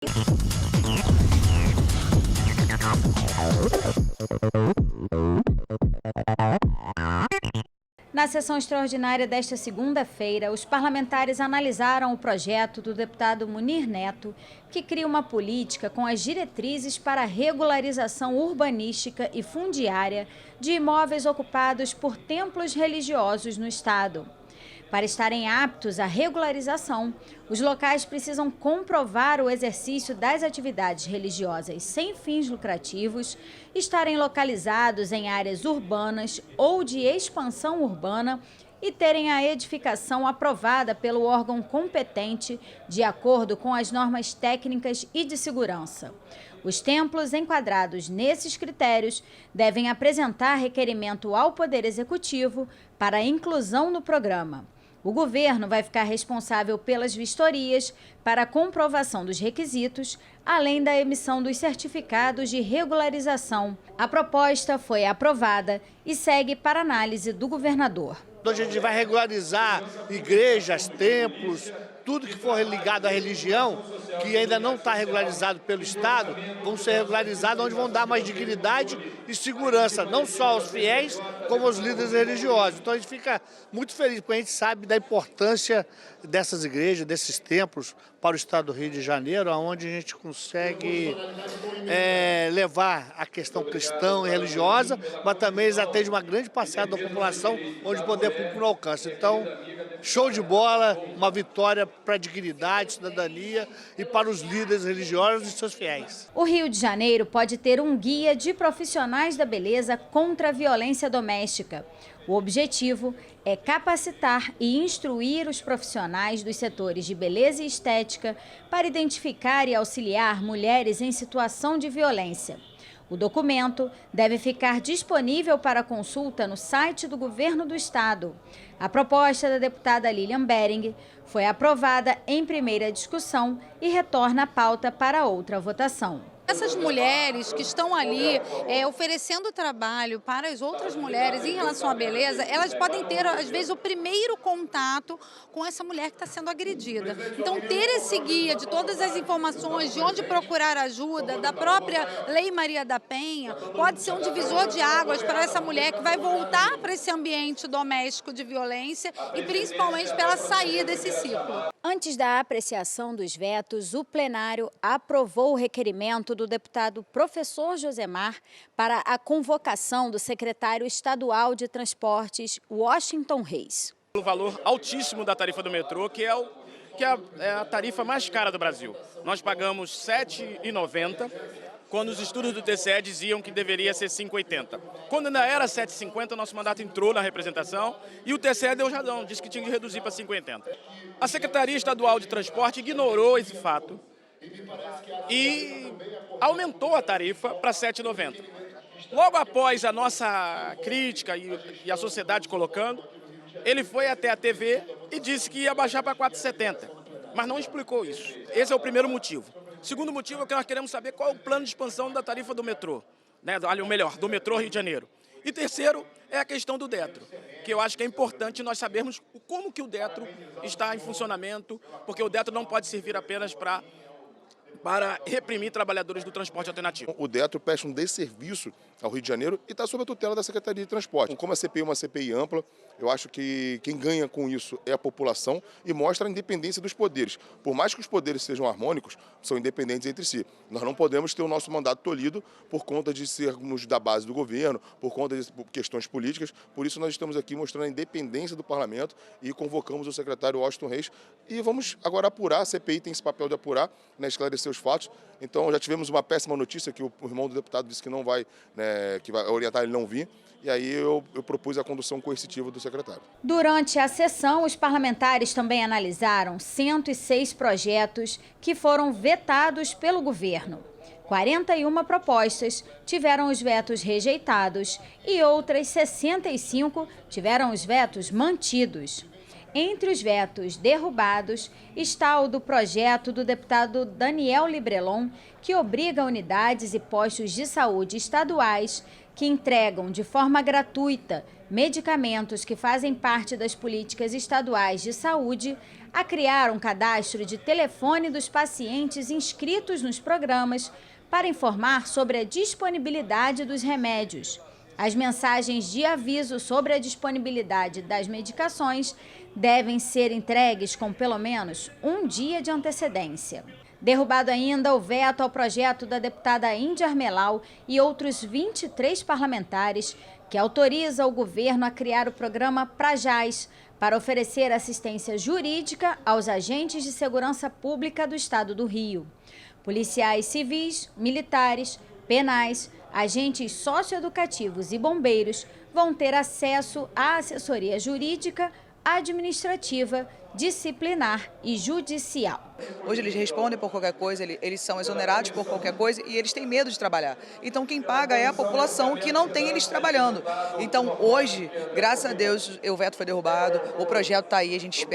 Na sessão extraordinária desta segunda-feira, os parlamentares analisaram o projeto do deputado Munir Neto, que cria uma política com as diretrizes para a regularização urbanística e fundiária de imóveis ocupados por templos religiosos no estado. Para estarem aptos à regularização, os locais precisam comprovar o exercício das atividades religiosas sem fins lucrativos, estarem localizados em áreas urbanas ou de expansão urbana e terem a edificação aprovada pelo órgão competente de acordo com as normas técnicas e de segurança. Os templos enquadrados nesses critérios devem apresentar requerimento ao Poder Executivo para a inclusão no programa. O governo vai ficar responsável pelas vistorias para a comprovação dos requisitos, além da emissão dos certificados de regularização. A proposta foi aprovada e segue para análise do governador. A gente vai regularizar igrejas, templos, tudo que for ligado à religião, que ainda não está regularizado pelo Estado, vão ser regularizados, onde vão dar mais dignidade e segurança, não só aos fiéis, como aos líderes religiosos. Então a gente fica muito feliz, porque a gente sabe da importância dessas igrejas, desses templos para o Estado do Rio de Janeiro, onde a gente consegue levar a questão cristã e religiosa, mas também eles atendem uma grande parcela da população, onde o poder público não alcança. Então, show de bola, uma vitória para a dignidade, cidadania e para os líderes religiosos e seus fiéis. O Rio de Janeiro pode ter um guia de profissionais da beleza contra a violência doméstica. O objetivo é capacitar e instruir os profissionais dos setores de beleza e estética para identificar e auxiliar mulheres em situação de violência. O documento deve ficar disponível para consulta no site do Governo do Estado. A proposta da deputada Lilian Bering foi aprovada em primeira discussão e retorna a pauta para outra votação. Essas mulheres que estão ali oferecendo trabalho para as outras mulheres em relação à beleza, elas podem ter, às vezes, o primeiro contato com essa mulher que está sendo agredida. Então, ter esse guia de todas as informações, de onde procurar ajuda, da própria Lei Maria da Penha, pode ser um divisor de águas para essa mulher que vai voltar para esse ambiente doméstico de violência e, principalmente, para ela sair desse ciclo. Antes da apreciação dos vetos, o plenário aprovou o requerimento do deputado professor Josemar para a convocação do secretário estadual de Transportes, Washington Reis. O valor altíssimo da tarifa do metrô, que é a tarifa mais cara do Brasil. Nós pagamos R$ 7,90, quando os estudos do TCE diziam que deveria ser R$ 5,80. Quando ainda era R$ 7,50, nosso mandato entrou na representação e o TCE deu jadão, disse que tinha que reduzir para R$ 5,80. A Secretaria Estadual de Transporte ignorou esse fato e aumentou a tarifa para R$ 7,90. Logo após a nossa crítica e a sociedade colocando, ele foi até a TV e disse que ia baixar para R$ 4,70, mas não explicou isso. Esse é o primeiro motivo. O segundo motivo é que nós queremos saber qual é o plano de expansão da tarifa do metrô, ou melhor, do metrô Rio de Janeiro. E terceiro é a questão do Detro, que eu acho que é importante nós sabermos como que o Detro está em funcionamento, porque o Detro não pode servir apenas para reprimir trabalhadores do transporte alternativo. O Detro presta um desserviço ao Rio de Janeiro e está sob a tutela da Secretaria de Transporte. Como a CPI é uma CPI ampla, eu acho que quem ganha com isso é a população e mostra a independência dos poderes. Por mais que os poderes sejam harmônicos, são independentes entre si. Nós não podemos ter o nosso mandato tolhido por conta de sermos da base do governo, por conta de questões políticas. Por isso nós estamos aqui mostrando a independência do parlamento e convocamos o secretário Washington Reis. E vamos agora apurar, a CPI tem esse papel de apurar, esclarecer os fatos. Então já tivemos uma péssima notícia que o irmão do deputado disse que não vai, que vai orientar ele não vir. E aí eu propus a condução coercitiva do secretário. Durante a sessão, os parlamentares também analisaram 106 projetos que foram vetados pelo governo. 41 propostas tiveram os vetos rejeitados e outras 65 tiveram os vetos mantidos. Entre os vetos derrubados está o do projeto do deputado Daniel Librelon, que obriga unidades e postos de saúde estaduais que entregam de forma gratuita medicamentos que fazem parte das políticas estaduais de saúde a criar um cadastro de telefone dos pacientes inscritos nos programas para informar sobre a disponibilidade dos remédios. As mensagens de aviso sobre a disponibilidade das medicações devem ser entregues com pelo menos um dia de antecedência. Derrubado ainda o veto ao projeto da deputada Índia Armelau e outros 23 parlamentares, que autoriza o governo a criar o programa Prajás para oferecer assistência jurídica aos agentes de segurança pública do Estado do Rio. Policiais civis, militares, penais, agentes socioeducativos e bombeiros vão ter acesso à assessoria jurídica, administrativa, disciplinar e judicial. Hoje eles respondem por qualquer coisa, eles são exonerados por qualquer coisa e eles têm medo de trabalhar. Então quem paga é a população que não tem eles trabalhando. Então hoje, graças a Deus, o veto foi derrubado, o projeto está aí, a gente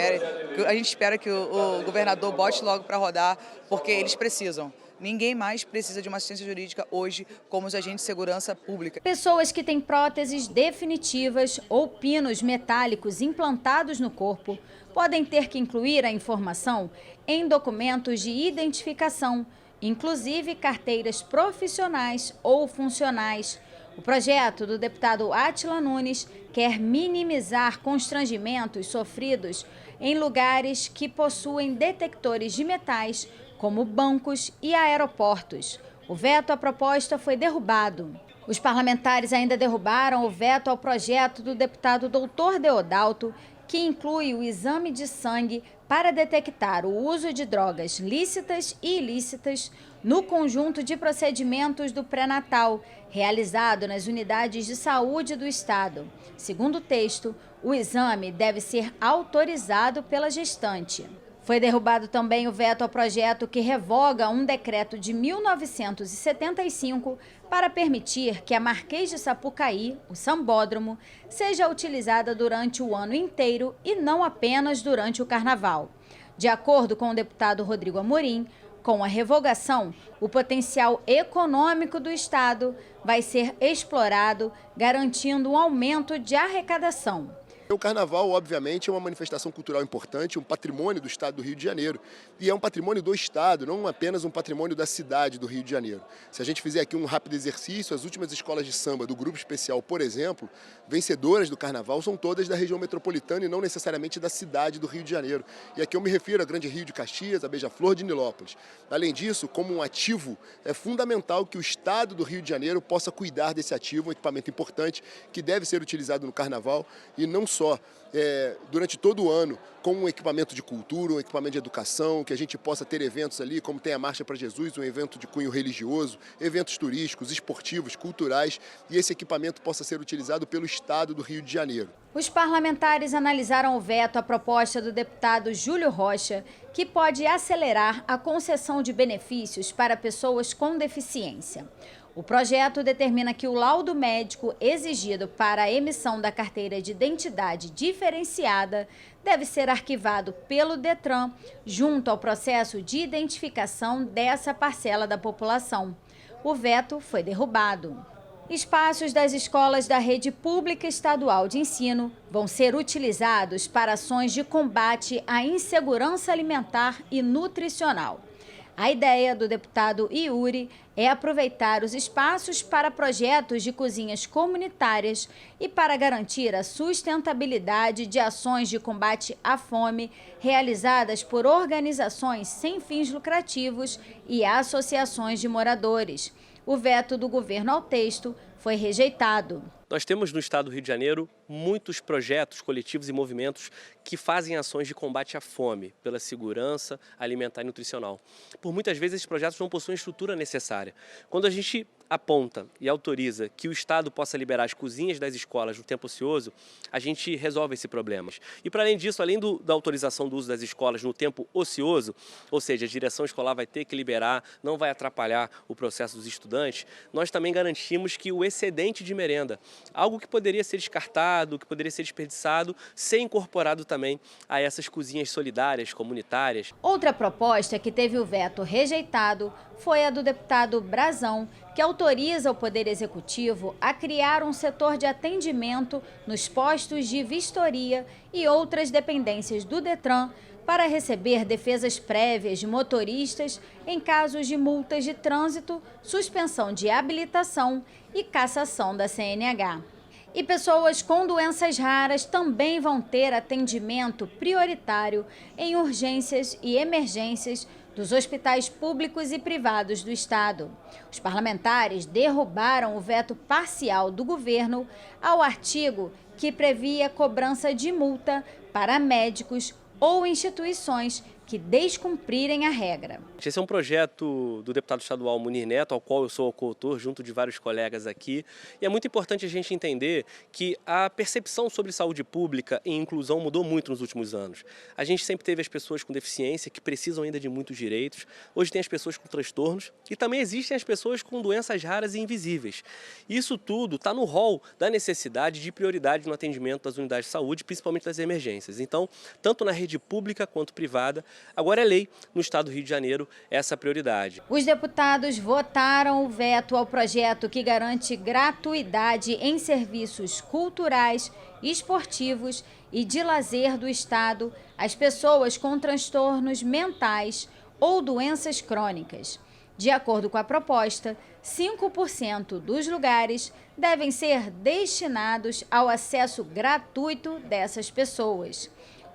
espera que o governador bote logo para rodar, porque eles precisam. Ninguém mais precisa de uma assistência jurídica hoje como os agentes de segurança pública. Pessoas que têm próteses definitivas ou pinos metálicos implantados no corpo podem ter que incluir a informação em documentos de identificação, inclusive carteiras profissionais ou funcionais. O projeto do deputado Átila Nunes quer minimizar constrangimentos sofridos em lugares que possuem detectores de metais, como bancos e aeroportos. O veto à proposta foi derrubado. Os parlamentares ainda derrubaram o veto ao projeto do deputado Dr. Deodalto, que inclui o exame de sangue para detectar o uso de drogas lícitas e ilícitas no conjunto de procedimentos do pré-natal, realizado nas unidades de saúde do Estado. Segundo o texto, o exame deve ser autorizado pela gestante. Foi derrubado também o veto ao projeto que revoga um decreto de 1975 para permitir que a Marquês de Sapucaí, o sambódromo, seja utilizada durante o ano inteiro e não apenas durante o carnaval. De acordo com o deputado Rodrigo Amorim, com a revogação, o potencial econômico do Estado vai ser explorado, garantindo um aumento de arrecadação. O carnaval, obviamente, é uma manifestação cultural importante, um patrimônio do Estado do Rio de Janeiro. E é um patrimônio do Estado, não apenas um patrimônio da cidade do Rio de Janeiro. Se a gente fizer aqui um rápido exercício, as últimas escolas de samba do Grupo Especial, por exemplo, vencedoras do carnaval, são todas da região metropolitana e não necessariamente da cidade do Rio de Janeiro. E aqui eu me refiro a Grande Rio de Caxias, a Beija-Flor de Nilópolis. Além disso, como um ativo, é fundamental que o Estado do Rio de Janeiro possa cuidar desse ativo, um equipamento importante que deve ser utilizado no carnaval e não só durante todo o ano, com um equipamento de cultura, um equipamento de educação, que a gente possa ter eventos ali, como tem a Marcha para Jesus, um evento de cunho religioso, eventos turísticos, esportivos, culturais, e esse equipamento possa ser utilizado pelo Estado do Rio de Janeiro. Os parlamentares analisaram o veto à proposta do deputado Júlio Rocha, que pode acelerar a concessão de benefícios para pessoas com deficiência. O projeto determina que o laudo médico exigido para a emissão da carteira de identidade diferenciada deve ser arquivado pelo Detran junto ao processo de identificação dessa parcela da população. O veto foi derrubado. Espaços das escolas da rede pública estadual de ensino vão ser utilizados para ações de combate à insegurança alimentar e nutricional. A ideia do deputado Iuri é aproveitar os espaços para projetos de cozinhas comunitárias e para garantir a sustentabilidade de ações de combate à fome realizadas por organizações sem fins lucrativos e associações de moradores. O veto do governo ao texto foi rejeitado. Nós temos no Estado do Rio de Janeiro muitos projetos coletivos e movimentos que fazem ações de combate à fome, pela segurança alimentar e nutricional. Por muitas vezes esses projetos não possuem a estrutura necessária. Quando a gente aponta e autoriza que o Estado possa liberar as cozinhas das escolas no tempo ocioso, a gente resolve esse problema. E para além disso, além da autorização do uso das escolas no tempo ocioso, ou seja, a direção escolar vai ter que liberar, não vai atrapalhar o processo dos estudantes, nós também garantimos que o excedente de merenda, algo que poderia ser descartado, que poderia ser desperdiçado, ser incorporado também a essas cozinhas solidárias, comunitárias. Outra proposta que teve o veto rejeitado foi a do deputado Brazão, que autoriza o Poder Executivo a criar um setor de atendimento nos postos de vistoria e outras dependências do Detran para receber defesas prévias de motoristas em casos de multas de trânsito, suspensão de habilitação e cassação da CNH. E pessoas com doenças raras também vão ter atendimento prioritário em urgências e emergências dos hospitais públicos e privados do Estado. Os parlamentares derrubaram o veto parcial do governo ao artigo que previa cobrança de multa para médicos ou instituições que descumprirem a regra. Esse é um projeto do deputado estadual Munir Neto, ao qual eu sou o coautor, junto de vários colegas aqui. E é muito importante a gente entender que a percepção sobre saúde pública e inclusão mudou muito nos últimos anos. A gente sempre teve as pessoas com deficiência, que precisam ainda de muitos direitos. Hoje tem as pessoas com transtornos e também existem as pessoas com doenças raras e invisíveis. Isso tudo está no rol da necessidade de prioridade no atendimento das unidades de saúde, principalmente das emergências. Então, tanto na rede pública quanto privada, agora é lei no estado do Rio de Janeiro essa prioridade. Os deputados votaram o veto ao projeto que garante gratuidade em serviços culturais, esportivos e de lazer do estado às pessoas com transtornos mentais ou doenças crônicas. De acordo com a proposta, 5% dos lugares devem ser destinados ao acesso gratuito dessas pessoas.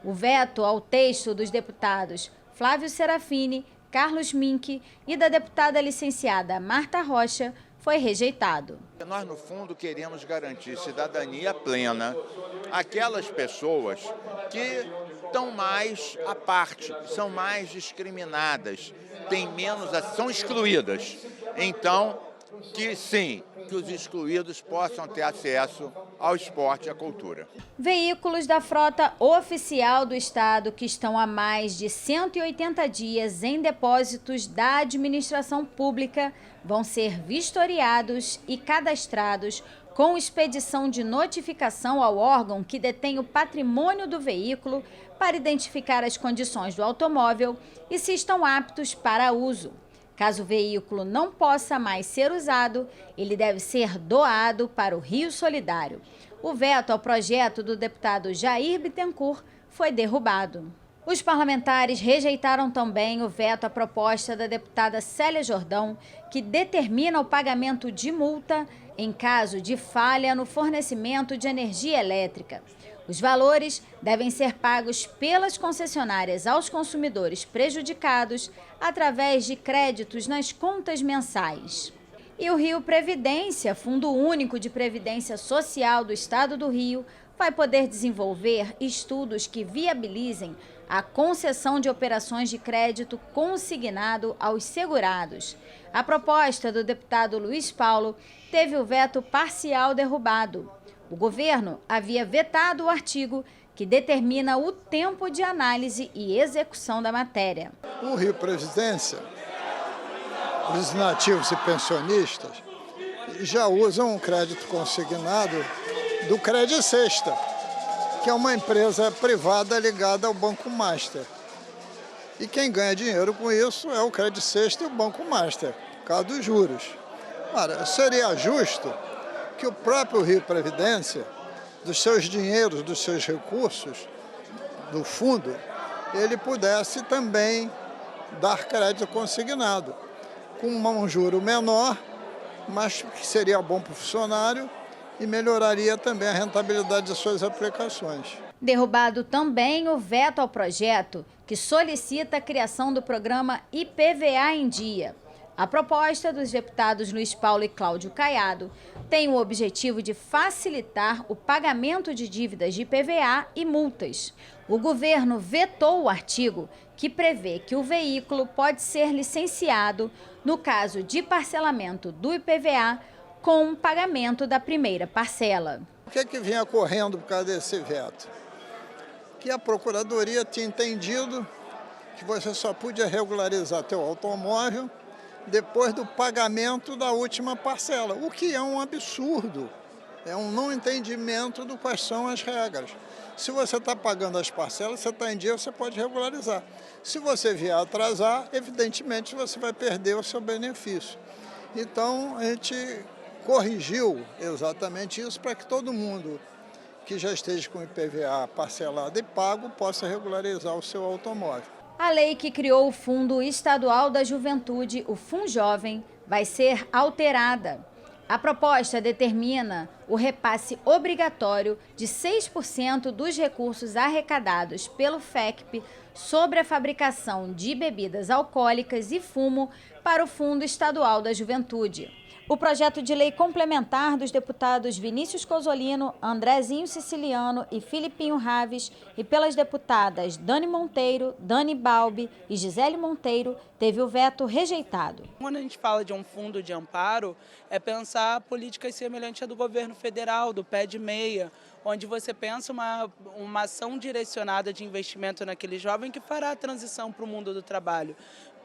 O veto ao texto dos deputados Flávio Serafini, Carlos Mink e da deputada licenciada Marta Rocha foi rejeitado. Nós, no fundo, queremos garantir cidadania plena àquelas pessoas que estão mais à parte, são mais discriminadas, têm menos, são excluídas. Então, que sim, que os excluídos possam ter acesso ao esporte e à cultura. Veículos da frota oficial do Estado que estão há mais de 180 dias em depósitos da administração pública vão ser vistoriados e cadastrados com expedição de notificação ao órgão que detém o patrimônio do veículo para identificar as condições do automóvel e se estão aptos para uso. Caso o veículo não possa mais ser usado, ele deve ser doado para o Rio Solidário. O veto ao projeto do deputado Jair Bittencourt foi derrubado. Os parlamentares rejeitaram também o veto à proposta da deputada Célia Jordão, que determina o pagamento de multa em caso de falha no fornecimento de energia elétrica. Os valores devem ser pagos pelas concessionárias aos consumidores prejudicados através de créditos nas contas mensais. E o Rio Previdência, Fundo Único de Previdência Social do Estado do Rio, vai poder desenvolver estudos que viabilizem a concessão de operações de crédito consignado aos segurados. A proposta do deputado Luiz Paulo teve o veto parcial derrubado. O governo havia vetado o artigo que determina o tempo de análise e execução da matéria. O Rio Previdência, os nativos e pensionistas, já usam o crédito consignado do Credit Sexta, que é uma empresa privada ligada ao Banco Master. E quem ganha dinheiro com isso é o Credit Sexta e o Banco Master, por causa dos juros. Ora, seria justo que o próprio Rio Previdência, dos seus dinheiros, dos seus recursos, do fundo, ele pudesse também dar crédito consignado, com um juro menor, mas que seria bom para o funcionário e melhoraria também a rentabilidade de suas aplicações. Derrubado também o veto ao projeto que solicita a criação do programa IPVA em Dia. A proposta dos deputados Luiz Paulo e Cláudio Caiado tem o objetivo de facilitar o pagamento de dívidas de IPVA e multas. O governo vetou o artigo que prevê que o veículo pode ser licenciado no caso de parcelamento do IPVA com o pagamento da primeira parcela. O que vinha correndo por causa desse veto? Que a Procuradoria tinha entendido que você só podia regularizar teu automóvel depois do pagamento da última parcela, o que é um absurdo, é um não entendimento do quais são as regras. Se você está pagando as parcelas, você está em dia, você pode regularizar. Se você vier atrasar, evidentemente você vai perder o seu benefício. Então, a gente corrigiu exatamente isso para que todo mundo que já esteja com o IPVA parcelado e pago possa regularizar o seu automóvel. A lei que criou o Fundo Estadual da Juventude, o FUNJovem, vai ser alterada. A proposta determina o repasse obrigatório de 6% dos recursos arrecadados pelo FECP sobre a fabricação de bebidas alcoólicas e fumo para o Fundo Estadual da Juventude. O projeto de lei complementar dos deputados Vinícius Cozzolino, Andrezinho Siciliano e Filipinho Raves e pelas deputadas Dani Monteiro, Dani Balbi e Gisele Monteiro teve o veto rejeitado. Quando a gente fala de um fundo de amparo, é pensar políticas semelhantes à do governo federal, do pé de meia, onde você pensa uma ação direcionada de investimento naquele jovem que fará a transição para o mundo do trabalho.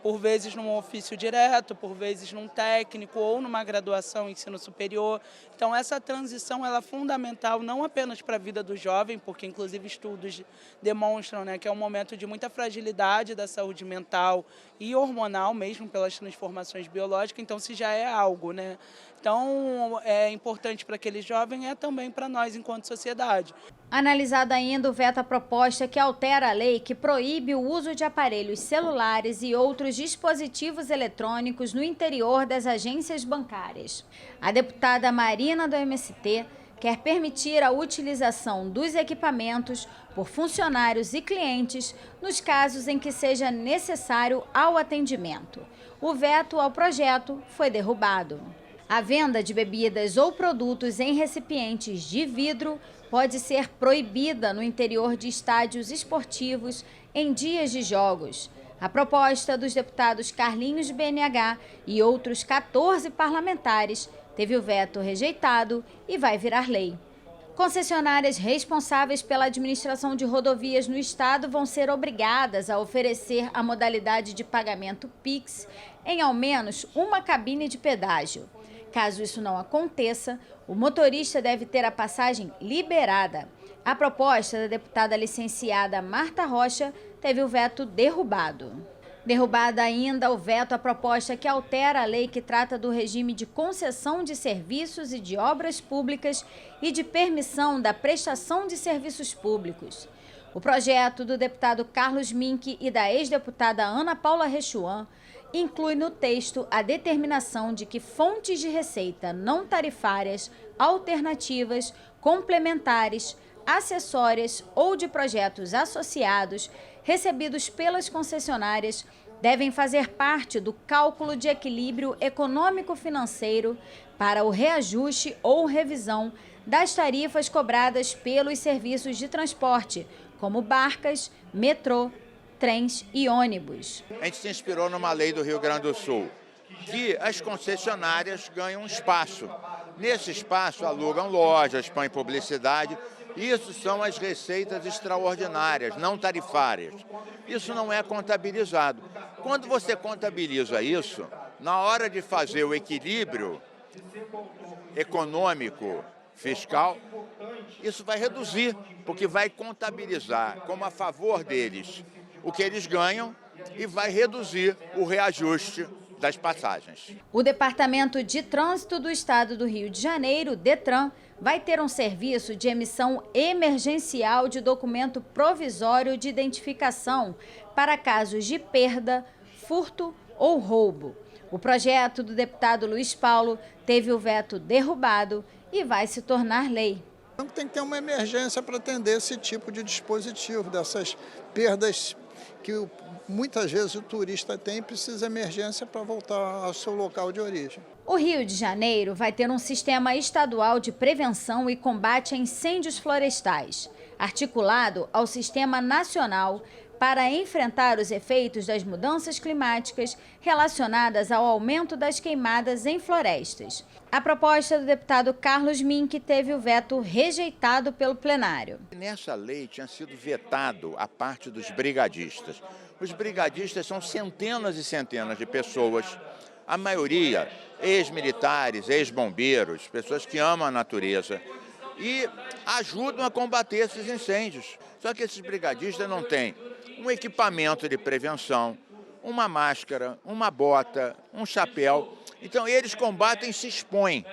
Por vezes num ofício direto, por vezes num técnico ou numa graduação em ensino superior. Então essa transição ela é fundamental não apenas para a vida do jovem, porque inclusive estudos demonstram, né, que é um momento de muita fragilidade da saúde mental e hormonal mesmo pelas transformações biológicas, então se já é algo, né? Então é importante para aquele jovem, é também para nós enquanto sociedade. Analisado ainda o veto à proposta que altera a lei que proíbe o uso de aparelhos celulares e outros dispositivos eletrônicos no interior das agências bancárias. A deputada Marina do MST quer permitir a utilização dos equipamentos por funcionários e clientes nos casos em que seja necessário ao atendimento. O veto ao projeto foi derrubado. A venda de bebidas ou produtos em recipientes de vidro pode ser proibida no interior de estádios esportivos em dias de jogos. A proposta dos deputados Carlinhos de BNH e outros 14 parlamentares teve o veto rejeitado e vai virar lei. Concessionárias responsáveis pela administração de rodovias no estado vão ser obrigadas a oferecer a modalidade de pagamento Pix em ao menos uma cabine de pedágio. Caso isso não aconteça, o motorista deve ter a passagem liberada. A proposta da deputada licenciada Marta Rocha teve o veto derrubado. Derrubada ainda o veto à proposta que altera a lei que trata do regime de concessão de serviços e de obras públicas e de permissão da prestação de serviços públicos. O projeto do deputado Carlos Mink e da ex-deputada Ana Paula Rechuan inclui no texto a determinação de que fontes de receita não tarifárias, alternativas, complementares, acessórias ou de projetos associados recebidos pelas concessionárias devem fazer parte do cálculo de equilíbrio econômico-financeiro para o reajuste ou revisão das tarifas cobradas pelos serviços de transporte, como barcas, metrô, trens e ônibus. A gente se inspirou numa lei do Rio Grande do Sul, que as concessionárias ganham um espaço. Nesse espaço alugam lojas, põem publicidade. Isso são as receitas extraordinárias, não tarifárias. Isso não é contabilizado. Quando você contabiliza isso, na hora de fazer o equilíbrio econômico, fiscal, isso vai reduzir, porque vai contabilizar como a favor deles o que eles ganham e vai reduzir o reajuste das passagens. O Departamento de Trânsito do Estado do Rio de Janeiro, DETRAN, vai ter um serviço de emissão emergencial de documento provisório de identificação para casos de perda, furto ou roubo. O projeto do deputado Luiz Paulo teve o veto derrubado e vai se tornar lei. Tem que ter uma emergência para atender esse tipo de dispositivo, dessas perdas que muitas vezes o turista tem e precisa de emergência para voltar ao seu local de origem. O Rio de Janeiro vai ter um sistema estadual de prevenção e combate a incêndios florestais, articulado ao Sistema Nacional para enfrentar os efeitos das mudanças climáticas relacionadas ao aumento das queimadas em florestas. A proposta do deputado Carlos Mink teve o veto rejeitado pelo plenário. Nessa lei tinha sido vetado a parte dos brigadistas. Os brigadistas são centenas e centenas de pessoas, a maioria ex-militares, ex-bombeiros, pessoas que amam a natureza e ajudam a combater esses incêndios. Só que esses brigadistas não têm um equipamento de prevenção, uma máscara, uma bota, um chapéu. Então, eles combatem e se expõem.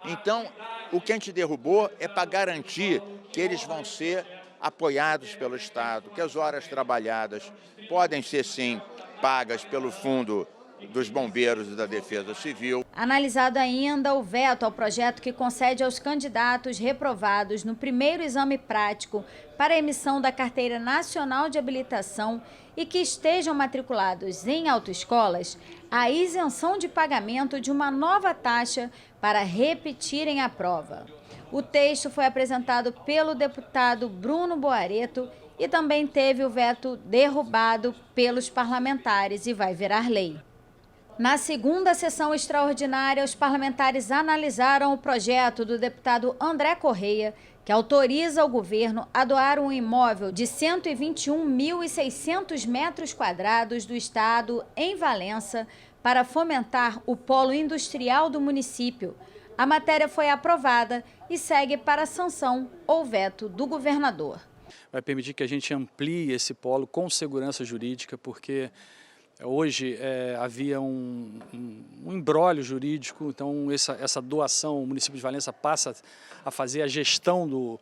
Então, O que a gente derrubou é para garantir que eles vão ser apoiados pelo Estado, que as horas trabalhadas podem ser, sim, pagas pelo Fundo dos Bombeiros e da Defesa Civil. Analisado ainda o veto ao projeto que concede aos candidatos reprovados no primeiro exame prático para a emissão da Carteira Nacional de Habilitação e que estejam matriculados em autoescolas, a isenção de pagamento de uma nova taxa para repetirem a prova. O texto foi apresentado pelo deputado Bruno Boareto e também teve o veto derrubado pelos parlamentares e vai virar lei. Na segunda sessão extraordinária, os parlamentares analisaram o projeto do deputado André Correia, que autoriza o governo a doar um imóvel de 121.600 metros quadrados do estado em Valença para fomentar o polo industrial do município. A matéria foi aprovada e segue para a sanção ou veto do governador. Vai permitir que a gente amplie esse polo com segurança jurídica, porque hoje havia um imbróglio jurídico, então essa doação, o município de Valença passa a fazer a gestão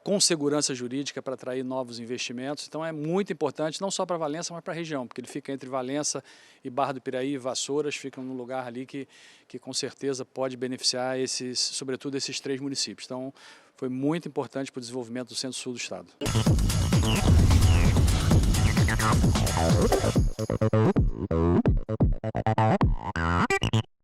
com segurança jurídica para atrair novos investimentos. Então é muito importante, não só para Valença, mas para a região, porque ele fica entre Valença e Barra do Piraí e Vassouras, fica num lugar ali que com certeza pode beneficiar sobretudo esses 3 municípios. Então foi muito importante para o desenvolvimento do centro-sul do estado. Oh,